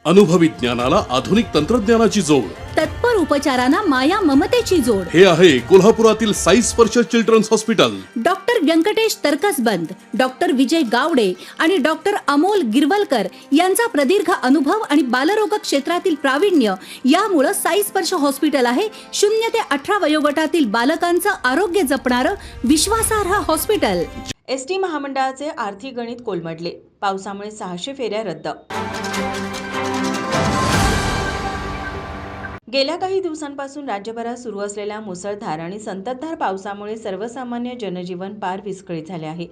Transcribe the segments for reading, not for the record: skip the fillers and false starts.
अनुभवी ज्ञानाला आधुनिक तंत्रज्ञानाची जोड, तत्पर उपचारांना माया ममतेची जोड. हे आहे कोल्हापुरातील Sai Sparsh children's hospital. Doctor Venkatesh Taraksaband, doctor Vijay Gawade आणि डॉक्टर अमोल गिरवलकर यांचा प्रदीर्घ अनुभव आणि बालरोग क्षेत्रातील प्रावीण्य यामुळे साई स्पर्श हॉस्पिटल आहे 0 ते 18 वयोगटातील बालकांचं आरोग्य जपणारं विश्वासार्ह हॉस्पिटल. एसटी महामंडळाचे आर्थिक गणित कोलमडले. पावसामुळे 600 फेऱ्या रद्द. गेल्या काही दिवसांपासून राज्यभरात सुरू असलेल्या मुसळधार आणि संततधार पावसामुळे सर्वसामान्य जनजीवन पार विस्कळीत झाले आहे.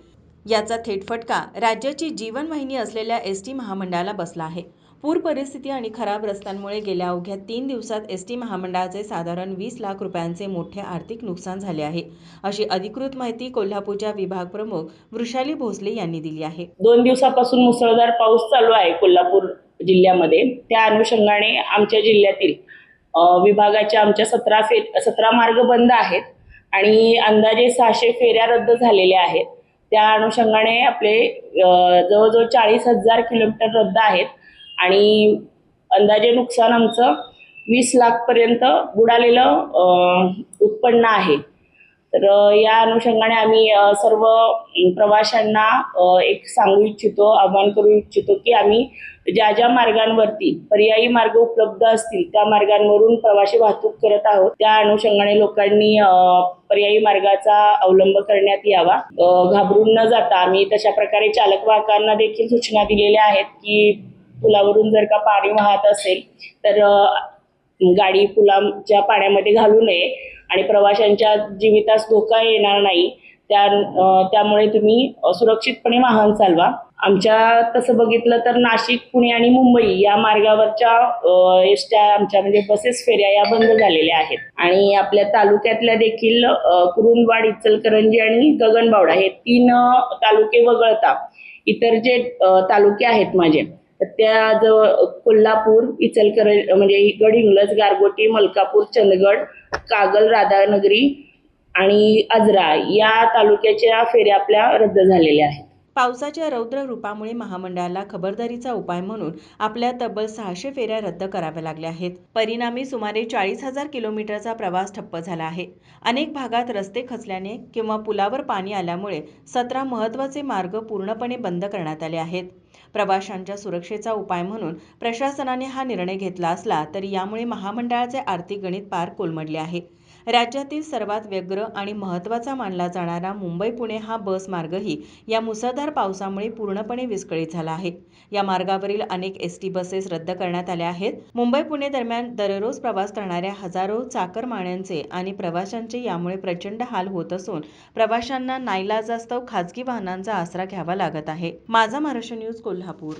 याचा थेट फटका राज्याची जीवनवाहिनी असलेल्या एसटी महामंडळाला बसला आहे. पूर परिस्थिती आणि खराब रस्त्यांमुळे गेल्या अवघ्या 3 दिवसात एसटी महामंडळाचे साधारण 20 लाख रुपयांचे मोठे आर्थिक नुकसान झाले आहे, अशी अधिकृत माहिती कोल्हापूरच्या विभाग प्रमुख वृषाली भोसले यांनी दिली आहे. 2 दिवसापासून मुसळधार पाऊस चालू आहे कोल्हापूर जिल्ह्यामध्ये. त्या अनुषंगाने आमच्या जिल्ह्यातील विभागाच्या आमच्या 17 मार्ग बंद आहेत आणि अंदाजे 600 फेऱ्या रद्द झालेल्या आहेत. त्या अनुषंगाने आपले जवळजवळ 40,000 किलोमीटर रद्द आहेत आणि अंदाजे नुकसान आमचं 20 लाख पर्यंत बुडालेलं उत्पन्न आहे. तर या अनुषंगाने आम्ही सर्व प्रवाशांना एक सांगू इच्छितो, आवाहन करू इच्छितो की आम्ही ज्या ज्या मार्गांवरती पर्यायी मार्ग उपलब्ध असतील त्या मार्गांवरून प्रवासी वाहतूक करत आहोत. त्या अनुषंगाने लोकांनी पर्यायी मार्गाचा अवलंब करण्यात यावा. घाबरून न जाता आम्ही तशा प्रकारे चालक वाहकांना देखील सूचना दिलेल्या आहेत की पुलावरून जर का पाणी वाहत असेल तर गाडी पुलाच्या पाण्यामध्ये घालू नये आणि प्रवाशांच्या जीवितास धोका येणार नाही त्यामुळे तुम्ही सुरक्षितपणे वाहन चालवा. आमच्या तसं बघितलं तर नाशिक, पुणे आणि मुंबई या मार्गावरच्या एसट्या आमच्या म्हणजे बसेस फेऱ्या या बंद झालेल्या आहेत आणि आपल्या तालुक्यातल्या देखील कुरुंदवाड, इचलकरंजी आणि गगनबावडा हे 3 तालुके वगळता इतर जे तालुके आहेत माझे त्या जवळ कोल्हापूर, इचलकरंजी म्हणजे गडहिंग्लज, गारगोटी, मलकापूर, चंदगड, कागल, राधानगरी आणि आजरा या तालुक्याच्या फेऱ्या आपल्या रद्द झालेल्या आहेत. पावसाच्या रौद्र रूपामुळे महामंडळाला खबरदारीचा उपाय म्हणून आपल्या तब्बल 600 फेऱ्या रद्द कराव्या लागल्या आहेत. परिणामी सुमारे 40,000 किलोमीटरचा प्रवास ठप्प झाला आहे. अनेक भागात रस्ते खचल्याने किंवा पुलावर पाणी आल्यामुळे 17 महत्त्वाचे मार्ग पूर्णपणे बंद करण्यात आले आहेत. प्रवाशांच्या सुरक्षेचा उपाय म्हणून प्रशासनाने हा निर्णय घेतला असला तरी यामुळे महामंडळाचे आर्थिक गणित पार कोलमडले आहे. राज्यातील सर्वात व्यग्र आणि महत्त्वाचा मानला जाणारा मुंबई-पुणे हा बस मार्गही या मुसळधार पावसामुळे पूर्णपणे विस्कळीत झाला आहे. या मार्गावरील अनेक एसटी बसेस रद्द करण्यात आल्या आहेत. मुंबई-पुणे दरम्यान दररोज प्रवास करणाऱ्या हजारो चाकरमान्यांचे आणि प्रवाशांचे यामुळे प्रचंड हाल होत असून प्रवाशांना नाईलाजास्तव खासगी वाहनांचा आसरा घ्यावा लागत आहे. माझा महाराष्ट्र न्यूज, कोल्हापूर.